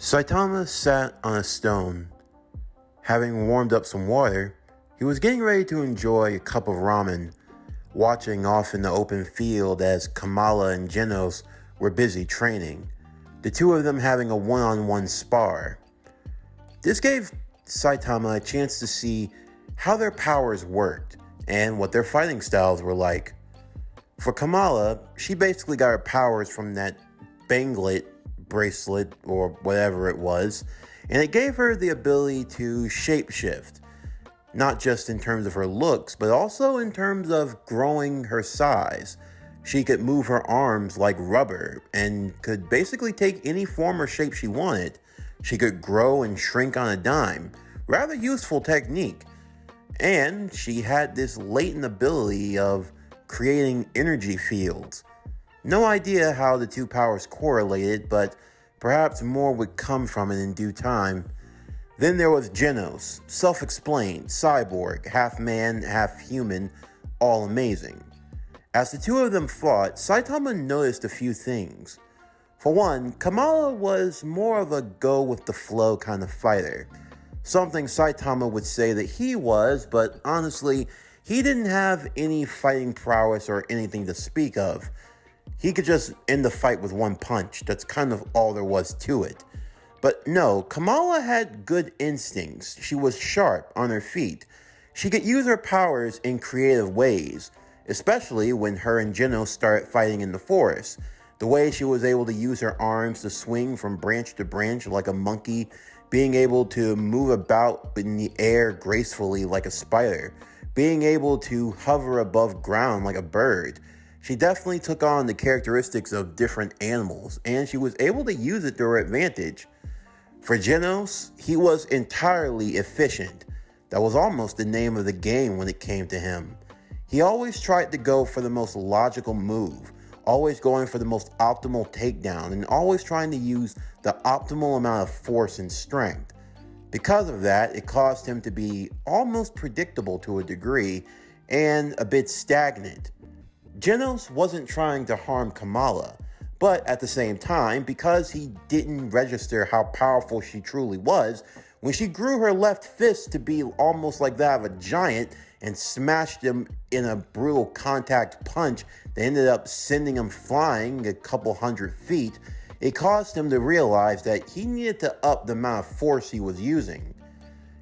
Saitama sat on a stone. Having warmed up some water, he was getting ready to enjoy a cup of ramen, watching off in the open field as Kamala and Genos were busy training, the two of them having a one-on-one spar. This gave Saitama a chance to see how their powers worked and what their fighting styles were like. For Kamala, she basically got her powers from that banglet bracelet or whatever it was, and it gave her the ability to shapeshift, not just in terms of her looks, but also in terms of growing her size. She could move her arms like rubber and could basically take any form or shape she wanted. She could grow and shrink on a dime. Rather useful technique. And she had this latent ability of creating energy fields. No idea how the two powers correlated, but perhaps more would come from it in due time. Then there was Genos, self-explained, cyborg, half man, half human, all amazing. As the two of them fought, Saitama noticed a few things. For one, Kamala was more of a go-with-the-flow kind of fighter. Something Saitama would say that he was, but honestly, he didn't have any fighting prowess or anything to speak of. He could just end the fight with one punch. That's kind of all there was to it. But no, Kamala had good instincts. She was sharp on her feet. She could use her powers in creative ways, especially when her and Genos started fighting in the forest. The way she was able to use her arms to swing from branch to branch like a monkey, being able to move about in the air gracefully like a spider, being able to hover above ground like a bird. She definitely took on the characteristics of different animals, and she was able to use it to her advantage. For Genos, he was entirely efficient. That was almost the name of the game when it came to him. He always tried to go for the most logical move, always going for the most optimal takedown, and always trying to use the optimal amount of force and strength. Because of that, it caused him to be almost predictable to a degree, and a bit stagnant. Genos wasn't trying to harm Kamala, but at the same time, because he didn't register how powerful she truly was, when she grew her left fist to be almost like that of a giant and smashed him in a brutal contact punch that ended up sending him flying a couple hundred feet, it caused him to realize that he needed to up the amount of force he was using.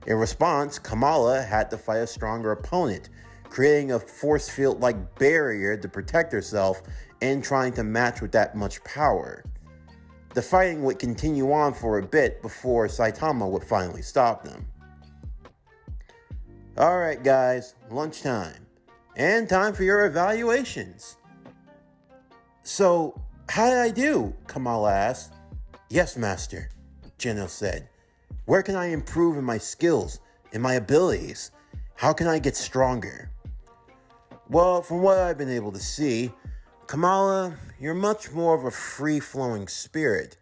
In response, Kamala had to fight a stronger opponent, creating a force field-like barrier to protect herself and trying to match with that much power. The fighting would continue on for a bit before Saitama would finally stop them. Alright guys, lunchtime. And time for your evaluations. So, how did I do? Kamala asked. Yes, Master, Genos said. Where can I improve in my skills, in my abilities? How can I get stronger? Well, from what I've been able to see, Kamala, you're much more of a free-flowing spirit.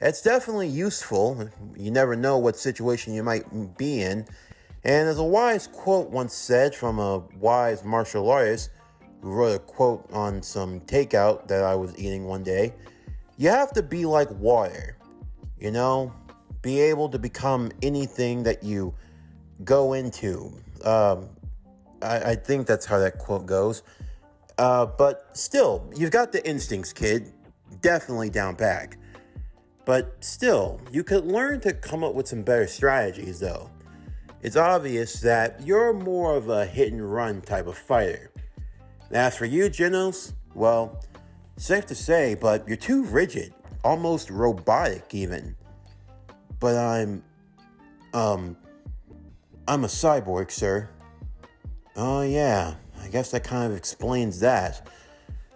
It's definitely useful. You never know what situation you might be in. And as a wise quote once said from a wise martial artist who wrote a quote on some takeout that I was eating one day, you have to be like water. You know, be able to become anything that you go into. I think that's how that quote goes. But still, you've got the instincts, kid. Definitely down pack. But still, you could learn to come up with some better strategies, though. It's obvious that you're more of a hit-and-run type of fighter. As for you, Genos, well, safe to say, but you're too rigid. Almost robotic, even. But I'm a cyborg, sir. Oh yeah, I guess that kind of explains that.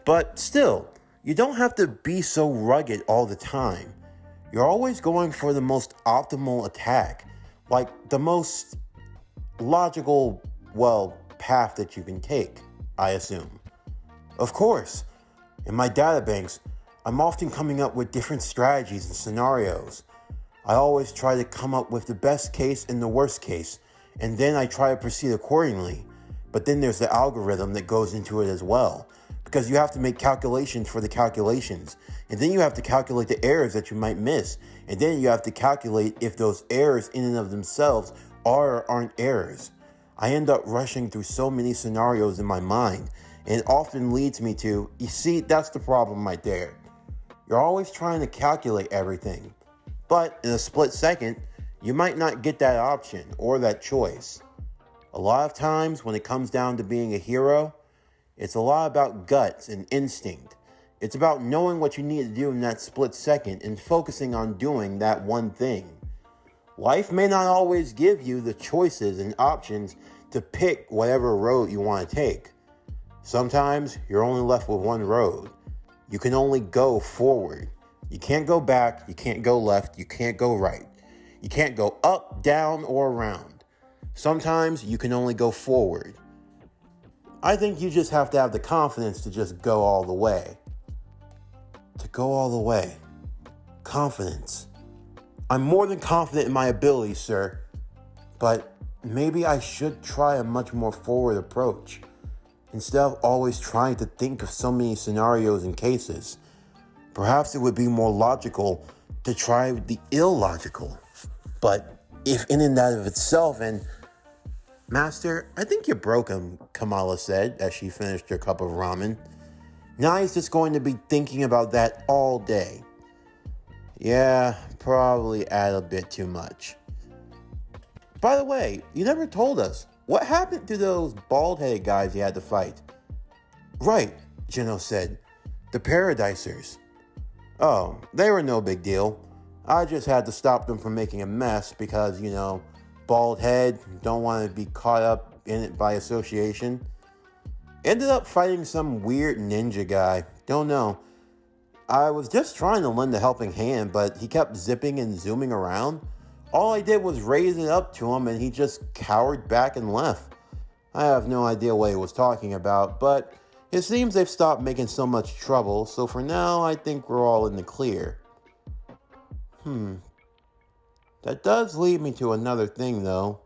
But still, you don't have to be so rugged all the time. You're always going for the most optimal attack, like the most logical, path that you can take, I assume. Of course, in my databanks, I'm often coming up with different strategies and scenarios. I always try to come up with the best case and the worst case, and then I try to proceed accordingly. But then there's the algorithm that goes into it as well, because you have to make calculations for the calculations, and then you have to calculate the errors that you might miss, And then you have to calculate if those errors in and of themselves are or aren't errors. I end up rushing through so many scenarios in my mind, and it often leads me to, you see, that's the problem right there. You're always trying to calculate everything, but in a split second, you might not get that option or that choice. A lot of times when it comes down to being a hero, it's a lot about guts and instinct. It's about knowing what you need to do in that split second and focusing on doing that one thing. Life may not always give you the choices and options to pick whatever road you want to take. Sometimes you're only left with one road. You can only go forward. You can't go back, you can't go left, you can't go right. You can't go up, down, or around. Sometimes you can only go forward. I think you just have to have the confidence to just go all the way. To go all the way. Confidence. I'm more than confident in my abilities, sir. But maybe I should try a much more forward approach. Instead of always trying to think of so many scenarios and cases, perhaps it would be more logical to try the illogical. But if in and out of itself, and Master, I think you broke him, Kamala said as she finished her cup of ramen. Now he's just going to be thinking about that all day. Yeah, probably add a bit too much. By the way, you never told us, what happened to those bald-headed guys you had to fight? Right, Gino said. The Paradisers. Oh, they were no big deal. I just had to stop them from making a mess because, bald head, don't want to be caught up in it by association. Ended up fighting some weird ninja guy. Don't know. I was just trying to lend a helping hand, but he kept zipping and zooming around. All I did was raise it up to him and he just cowered back and left. I have no idea what he was talking about, but it seems they've stopped making so much trouble, so for now I think we're all in the clear. That does lead me to another thing, though.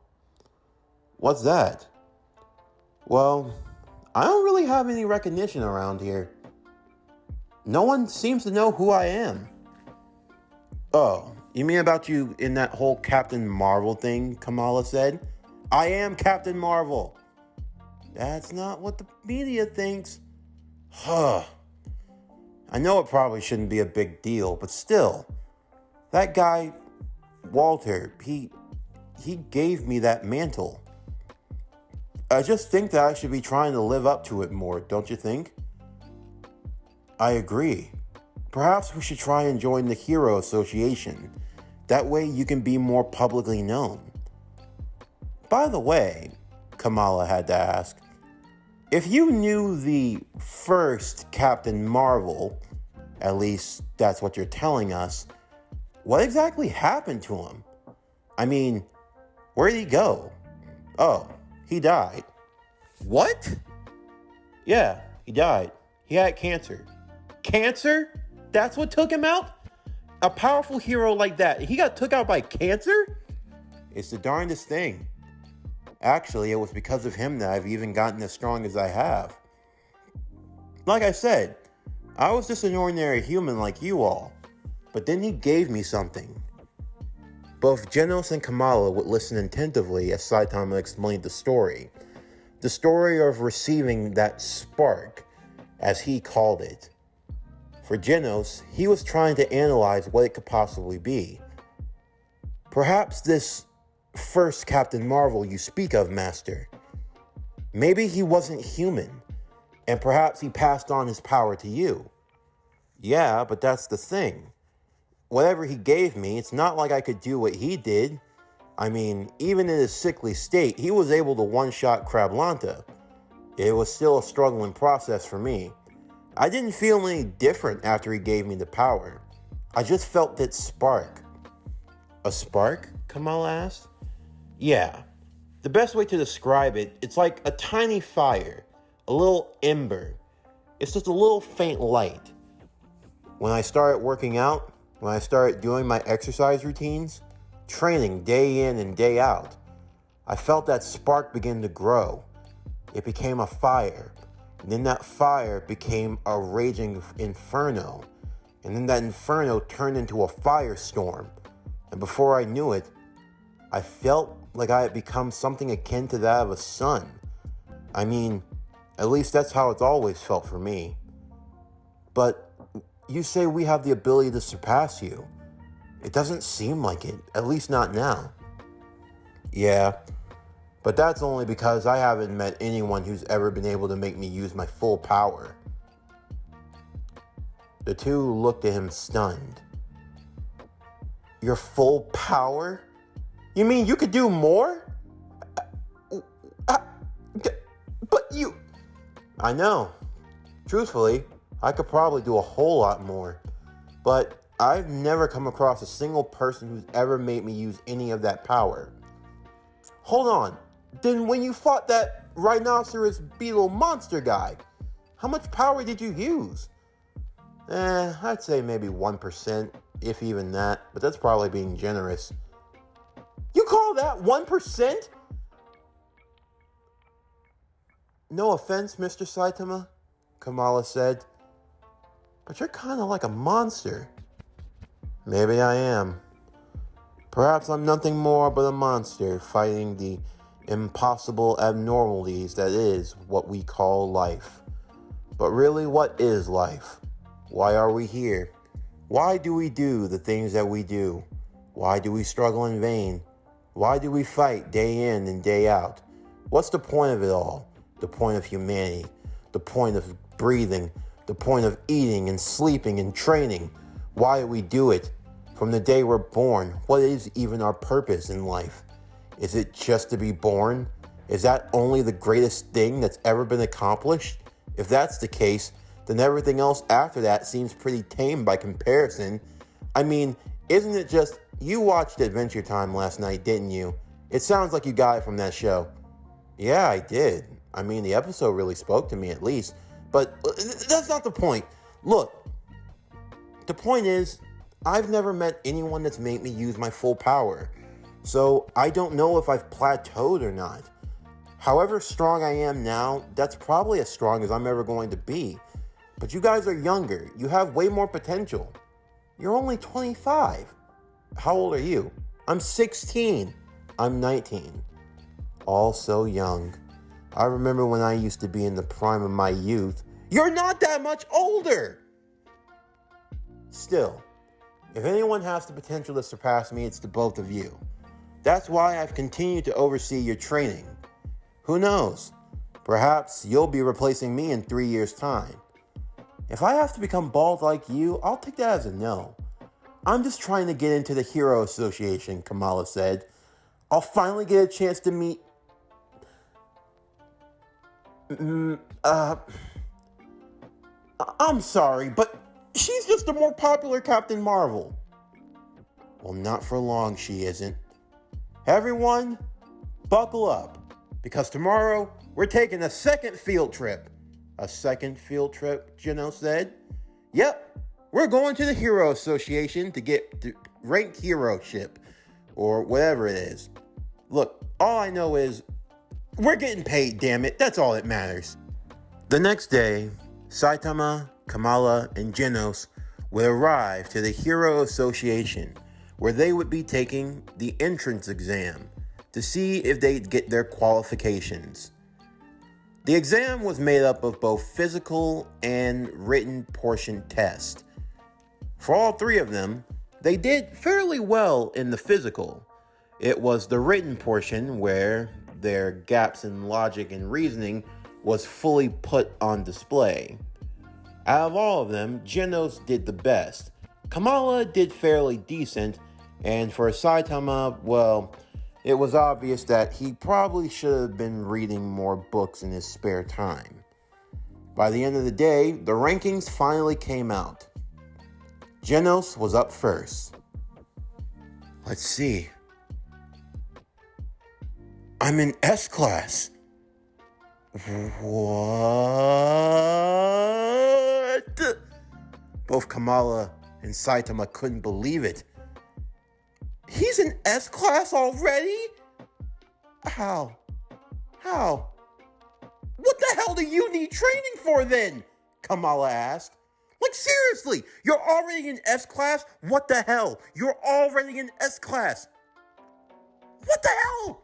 What's that? Well, I don't really have any recognition around here. No one seems to know who I am. Oh, you mean about you in that whole Captain Marvel thing, Kamala said? I am Captain Marvel. That's not what the media thinks. I know it probably shouldn't be a big deal, but still. That guy, Walter, he gave me that mantle. I just think that I should be trying to live up to it more, don't you think? I agree. Perhaps we should try and join the Hero Association. That way you can be more publicly known. By the way, Kamala had to ask, if you knew the first Captain Marvel, at least that's what you're telling us, what exactly happened to him? I mean, where did he go? Oh, he died. What? Yeah, he died. He had cancer. Cancer? That's what took him out? A powerful hero like that, he got took out by cancer? It's the darndest thing. Actually, it was because of him that I've even gotten as strong as I have. Like I said, I was just an ordinary human like you all. But then he gave me something. Both Genos and Kamala would listen attentively as Saitama explained the story. The story of receiving that spark, as he called it. For Genos, he was trying to analyze what it could possibly be. Perhaps this first Captain Marvel you speak of, Master. Maybe he wasn't human, and perhaps he passed on his power to you. Yeah, but that's the thing. Whatever he gave me, it's not like I could do what he did. I mean, even in his sickly state, he was able to one-shot Crablanta. It was still a struggling process for me. I didn't feel any different after he gave me the power. I just felt that spark. A spark? Kamala asked. Yeah. The best way to describe it, it's like a tiny fire. A little ember. It's just a little faint light. When I started working out, when I started doing my exercise routines, training day in and day out, I felt that spark begin to grow. It became a fire. And then that fire became a raging inferno. and then that inferno turned into a firestorm. And before I knew it, I felt like I had become something akin to that of a sun. I mean, at least that's how it's always felt for me. But you say we have the ability to surpass you. It doesn't seem like it, at least not now. Yeah, but that's only because I haven't met anyone who's ever been able to make me use my full power. The two looked at him stunned. Your full power? You mean you could do more? But you... I know. Truthfully, I could probably do a whole lot more. But I've never come across a single person who's ever made me use any of that power. Hold on. Then when you fought that rhinoceros beetle monster guy, how much power did you use? I'd say maybe 1%, if even that, but that's probably being generous. You call that 1%? No offense, Mr. Saitama, Kamala said, but you're kind of like a monster. Maybe I am. Perhaps I'm nothing more but a monster fighting the impossible abnormalities that is what we call life. But really, what is life? Why are we here? Why do we do the things that we do? Why do we struggle in vain? Why do we fight day in and day out? What's the point of it all? The point of humanity, the point of breathing, the point of eating and sleeping and training. Why do we do it? From the day we're born, what is even our purpose in life? Is it just to be born? Is that only the greatest thing that's ever been accomplished? If that's the case, then everything else after that seems pretty tame by comparison. I mean, isn't it just, you watched Adventure Time last night, didn't you? It sounds like you got it from that show. Yeah, I did. I mean, the episode really spoke to me at least. But that's not the point. Look, the point is, I've never met anyone that's made me use my full power. So I don't know if I've plateaued or not. However strong I am now, that's probably as strong as I'm ever going to be. But you guys are younger. You have way more potential. You're only 25. How old are you? I'm 16. I'm 19. All so young. I remember when I used to be in the prime of my youth. You're not that much older! Still, if anyone has the potential to surpass me, it's the both of you. That's why I've continued to oversee your training. Who knows? Perhaps you'll be replacing me in 3 years' time. If I have to become bald like you, I'll take that as a no. I'm just trying to get into the Hero Association, Kamala said. I'll finally get a chance to meet... I'm sorry, but she's just a more popular Captain Marvel. Well, not for long, she isn't. Everyone, buckle up, because tomorrow we're taking a second field trip. A second field trip, Gino said. Yep, we're going to the Hero Association to get the ranked hero ship, or whatever it is. Look, all I know is we're getting paid, damn it. That's all that matters. The next day, Saitama, Kamala, and Genos would arrive to the Hero Association, where they would be taking the entrance exam to see if they'd get their qualifications. The exam was made up of both physical and written portion tests. For all three of them, they did fairly well in the physical. It was the written portion where their gaps in logic and reasoning was fully put on display. Out of all of them, Genos did the best. Kamala did fairly decent, and for Saitama, well, it was obvious that he probably should have been reading more books in his spare time. By the end of the day, the rankings finally came out. Genos was up first. Let's see. I'm in S class. What? Both Kamala and Saitama couldn't believe it. He's in S class already? How? What the hell do you need training for then? Kamala asked. Like, seriously, you're already in S class? What the hell? You're already in S class. What the hell?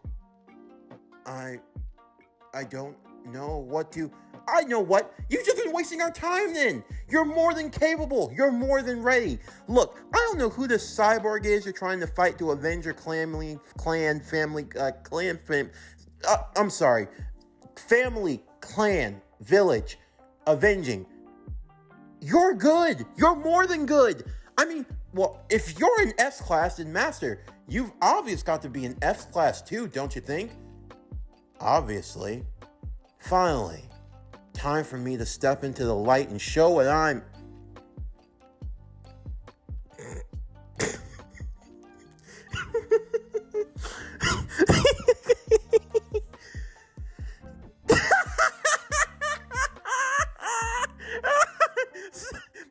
I don't know what to... I know what. You've just been wasting our time then. You're more than capable. You're more than ready. Look, I don't know who this cyborg is you're trying to fight to avenge your family, clan, village, avenging. You're good. You're more than good. I mean, well, if you're in S class in Master, you've obviously got to be in F class too, don't you think? Obviously. Finally, time for me to step into the light and show what I'm...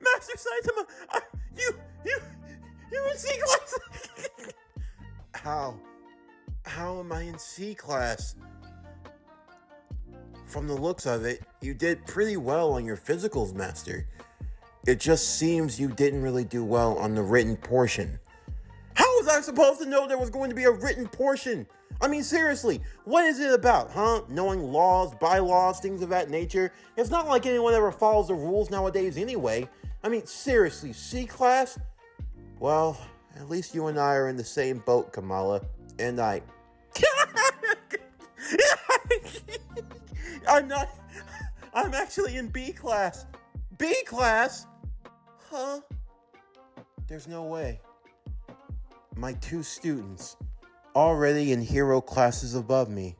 Master Saitama, you're in C class. How am I in C class? From the looks of it, you did pretty well on your physicals, Master. It just seems you didn't really do well on the written portion. How was I supposed to know there was going to be a written portion? I mean, seriously, what is it about, huh? Knowing laws, bylaws, things of that nature? It's not like anyone ever follows the rules nowadays anyway. I mean, seriously, C class? Well, at least you and I are in the same boat, Kamala. And I'm actually in B class. B class? Huh? There's no way. My two students, already in hero classes above me.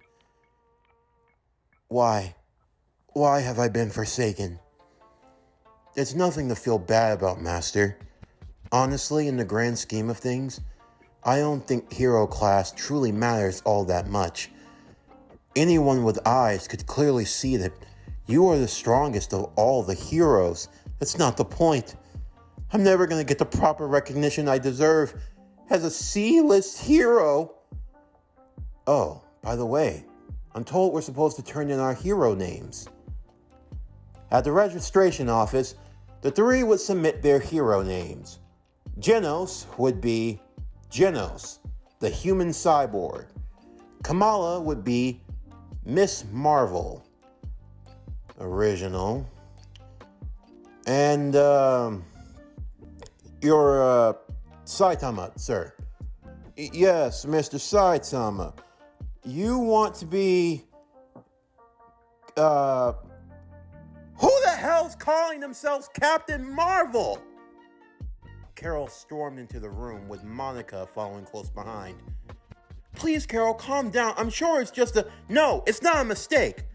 Why? Why have I been forsaken? It's nothing to feel bad about, Master. Honestly, in the grand scheme of things, I don't think hero class truly matters all that much. Anyone with eyes could clearly see that you are the strongest of all the heroes. That's not the point. I'm never going to get the proper recognition I deserve as a C-list hero. Oh, by the way, I'm told we're supposed to turn in our hero names. At the registration office, the three would submit their hero names. Genos would be Genos, the human cyborg. Kamala would be Miss Marvel, original. And your Saitama, sir. Yes, Mr. Saitama. You want to be who the hell's calling themselves Captain Marvel? Carol stormed into the room with Monica following close behind. Please, Carol, calm down. I'm sure it's just a... No, it's not a mistake.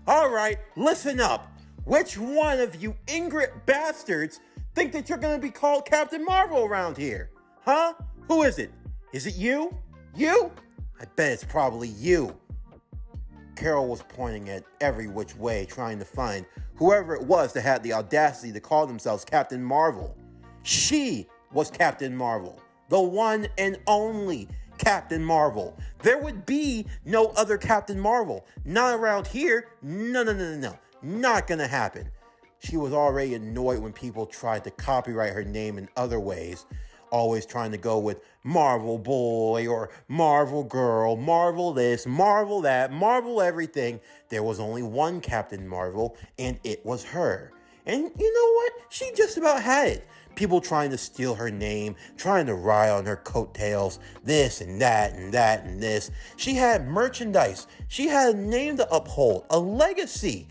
All right, listen up. Which one of you ingrate bastards think that you're going to be called Captain Marvel around here? Huh? Who is it? Is it you? You? I bet it's probably you. Carol was pointing at every which way, trying to find whoever it was that had the audacity to call themselves Captain Marvel. She was Captain Marvel, the one and only Captain Marvel. There would be no other Captain Marvel. Not around here. No. Not gonna happen. She was already annoyed when people tried to copyright her name in other ways, always trying to go with Marvel Boy or Marvel Girl, Marvel this, Marvel that, Marvel everything. There was only one Captain Marvel, and it was her. And you know what? She just about had it. People trying to steal her name, trying to ride on her coattails, this and that and that and this. She had merchandise. She had a name to uphold, a legacy.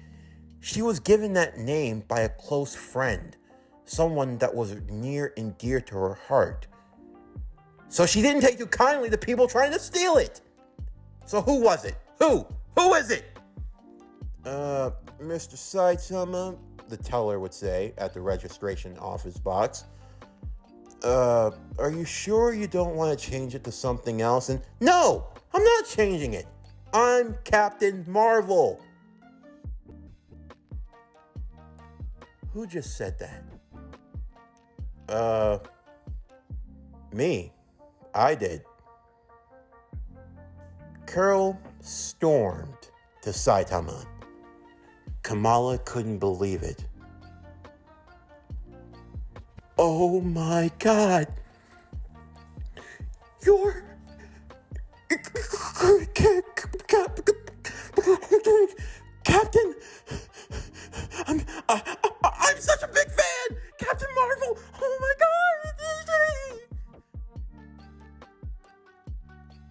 She was given that name by a close friend, someone that was near and dear to her heart. So she didn't take too kindly to people trying to steal it. So who was it? Who? Who is it? Mr. Saitama, the teller would say at the registration office box. Are you sure you don't want to change it to something else? And no, I'm not changing it. I'm Captain Marvel. Who just said that? Me. I did. Carol stormed to Saitama. Kamala couldn't believe it. Oh my God. You're... Captain... I'm such a big fan! Captain Marvel! Oh my God!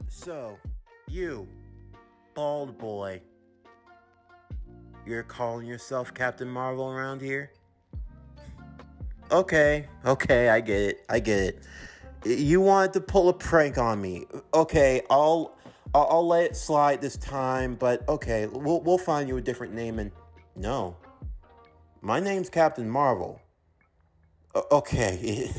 So, you, bald boy, you're calling yourself Captain Marvel around here? Okay, I get it. You wanted to pull a prank on me. Okay, I'll let it slide this time, but okay, we'll find you a different name. And no, my name's Captain Marvel. Okay,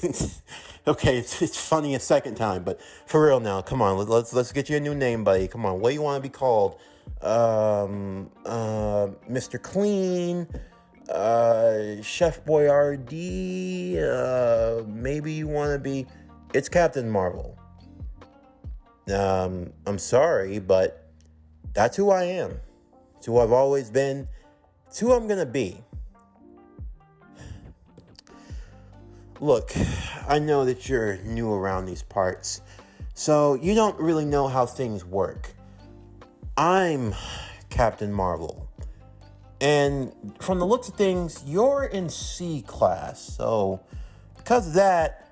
okay, it's funny a second time, but for real now, come on, let's get you a new name, buddy. Come on, what do you want to be called? Mr. Clean, Chef Boyardee. Maybe you want to be. It's Captain Marvel. I'm sorry, but that's who I am. It's who I've always been. It's who I'm gonna be. Look, I know that you're new around these parts, so you don't really know how things work. I'm Captain Marvel, and from the looks of things, you're in C class, so because of that,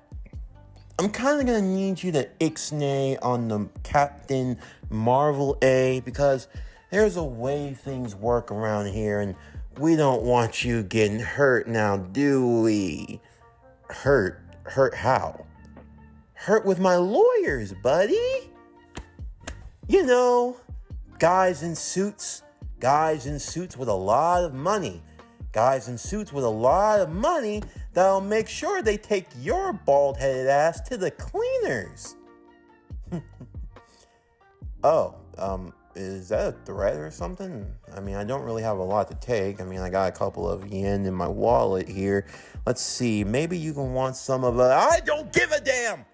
I'm kind of going to need you to ixnay on the Captain Marvel A, because there's a way things work around here, and we don't want you getting hurt now, do we? Hurt how? Hurt with my lawyers, buddy. You know, guys in suits with a lot of money. Guys in suits with a lot of money that'll make sure they take your bald-headed ass to the cleaners. Oh, is that a threat or something? I mean, I don't really have a lot to take. I mean, I got a couple of yen in my wallet here. Let's see, maybe you can want some of I don't give a damn!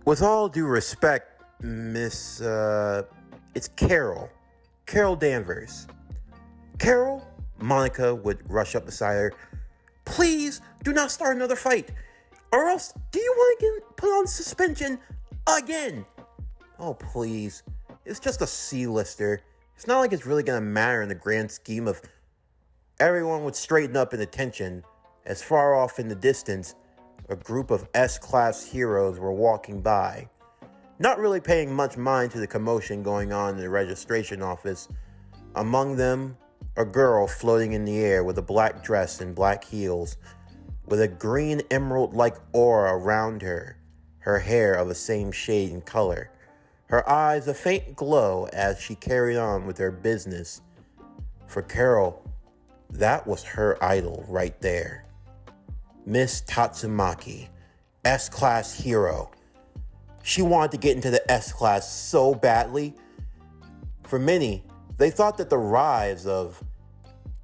With all due respect, Miss, it's Carol. Carol Danvers. Carol? Monica would rush up beside her. Please, do not start another fight. Or else, do you want to get put on suspension again? Oh, please. It's just a C-lister. It's not like it's really going to matter in the grand scheme of... Everyone would straighten up in attention as far off in the distance a group of S-class heroes were walking by, not really paying much mind to the commotion going on in the registration office. Among them, a girl floating in the air with a black dress and black heels, with a green emerald-like aura around her, her hair of the same shade and color. Her eyes a faint glow as she carried on with her business. For Carol, that was her idol right there. Miss Tatsumaki, S-class hero. She wanted to get into the S-class so badly. For many, they thought that the rise of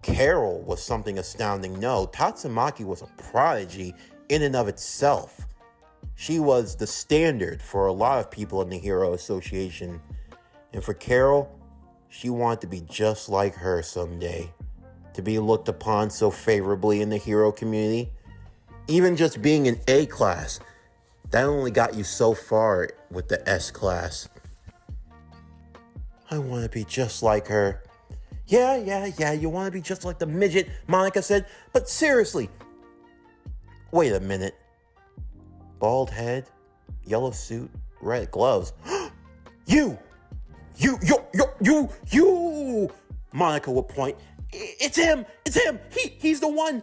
Carol was something astounding. No, Tatsumaki was a prodigy in and of itself. She was the standard for a lot of people in the Hero Association. And for Carol, she wanted to be just like her someday. To be looked upon so favorably in the hero community. Even just being an A class, that only got you so far with the S class. I want to be just like her. Yeah, you want to be just like the midget, Monica said. But seriously, wait a minute. Bald head, yellow suit, red gloves. You! Monica would point. It's him! He's the one!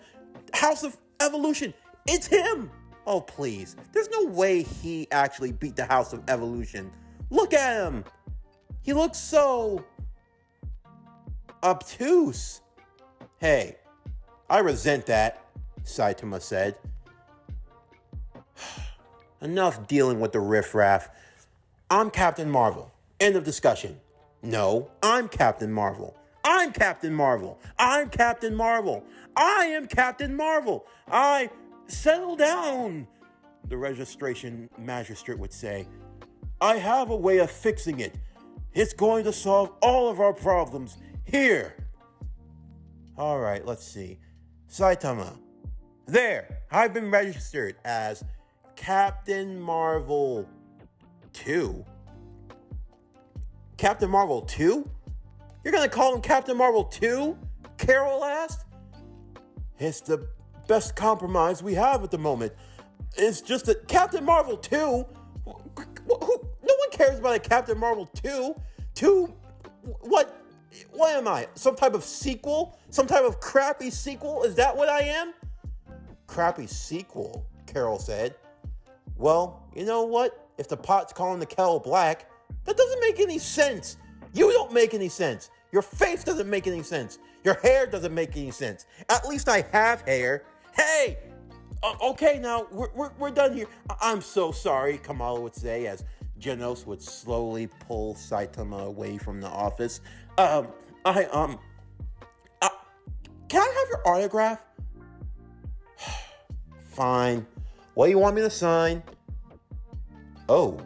House of Evolution! It's him! Oh, please. There's no way he actually beat the House of Evolution. Look at him! He looks so... obtuse. Hey, I resent that, Saitama said. Enough dealing with the riffraff. I'm Captain Marvel. End of discussion. No, I'm Captain Marvel. I'm Captain Marvel. I'm Captain Marvel. I am Captain Marvel. Settle down, the registration magistrate would say. I have a way of fixing it. It's going to solve all of our problems. Here. All right, let's see. Saitama, There, I've been registered as Captain Marvel 2. Captain Marvel 2? You're gonna call him Captain Marvel 2? Carol asked. It's the best compromise we have at the moment. It's just that Captain Marvel 2? No one cares about a Captain Marvel 2. 2? What am I? Some type of sequel? Some type of crappy sequel? Is that what I am? Crappy sequel, Carol said. Well, you know what? If the pot's calling the kettle black, that doesn't make any sense. You don't make any sense. Your face doesn't make any sense. Your hair doesn't make any sense. At least I have hair. Hey! Okay, now, we're done here. I'm so sorry, Kamala would say, as Genos would slowly pull Saitama away from the office. Can I have your autograph? Fine. What do you want me to sign? Oh,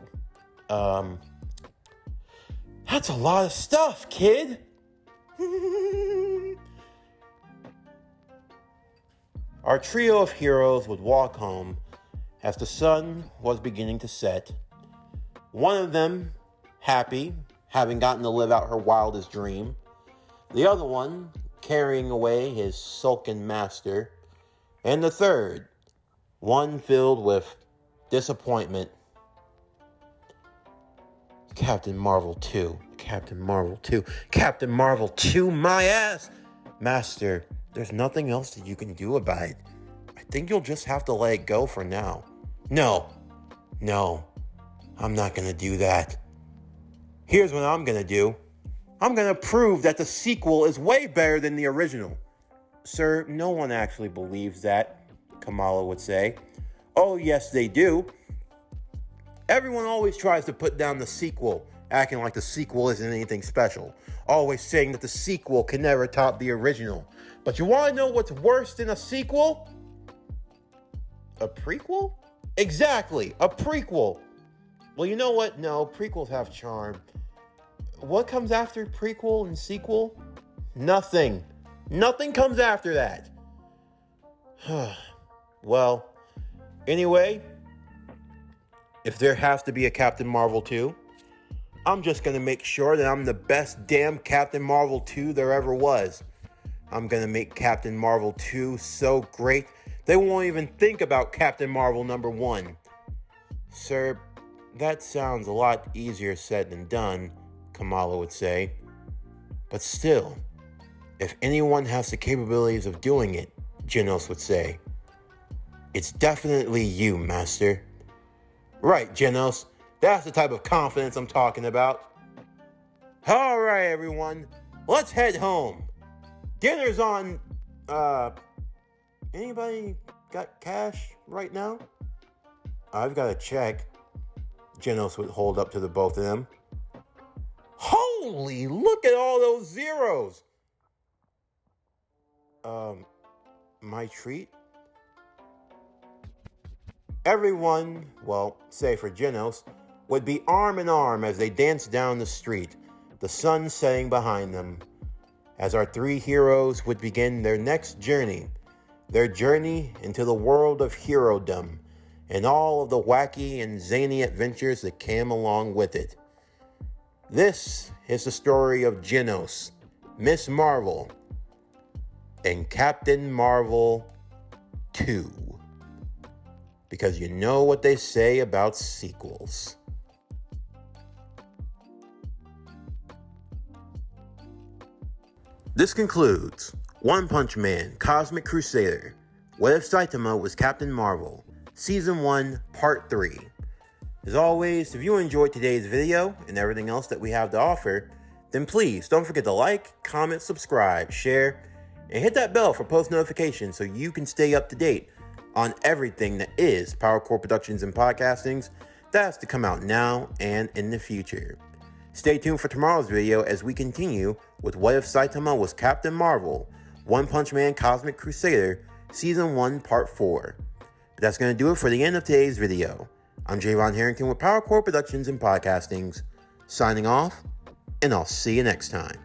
that's a lot of stuff, kid. Our trio of heroes would walk home as the sun was beginning to set. One of them, happy, having gotten to live out her wildest dream. The other one, carrying away his sulken master. And the third, one filled with disappointment. Captain Marvel 2. Captain Marvel 2. Captain Marvel 2, my ass! Master, there's nothing else that you can do about it. I think you'll just have to let it go for now. No, I'm not gonna do that. Here's what I'm gonna do. I'm gonna prove that the sequel is way better than the original. Sir, no one actually believes that, Kamala would say. Oh, yes, they do. Everyone always tries to put down the sequel, acting like the sequel isn't anything special. Always saying that the sequel can never top the original. But you want to know what's worse than a sequel? A prequel? Exactly, a prequel. Well, you know what? No, prequels have charm. What comes after prequel and sequel? Nothing. Nothing comes after that. Well, anyway, if there has to be a Captain Marvel 2, I'm just going to make sure that I'm the best damn Captain Marvel 2 there ever was. I'm going to make Captain Marvel 2 so great, they won't even think about Captain Marvel number 1. Sir, that sounds a lot easier said than done, Kamala would say. But still, if anyone has the capabilities of doing it, Genos would say, it's definitely you, Master. Right, Genos. That's the type of confidence I'm talking about. All right, everyone. Let's head home. Dinner's on, anybody got cash right now? I've got a check. Genos would hold up to the both of them. Holy, look at all those zeros. My treat? Everyone, well, save for Genos, would be arm in arm as they danced down the street, the sun setting behind them, as our three heroes would begin their next journey, their journey into the world of herodom and all of the wacky and zany adventures that came along with it. This is the story of Genos, Miss Marvel, and Captain Marvel 2. Because you know what they say about sequels. This concludes One Punch Man, Cosmic Crusader, What If Saitama Was Captain Marvel, Season 1, Part 3. As always, if you enjoyed today's video and everything else that we have to offer, then please don't forget to like, comment, subscribe, share, and hit that bell for post notifications so you can stay up to date on everything that is PowerCore Productions and Podcastings that's to come out now and in the future. Stay tuned for tomorrow's video as we continue with What If Saitama Was Captain Marvel, One Punch Man Cosmic Crusader, Season 1, Part 4. But that's going to do it for the end of today's video. I'm Javon Harrington with PowerCore Productions and Podcastings, signing off, and I'll see you next time.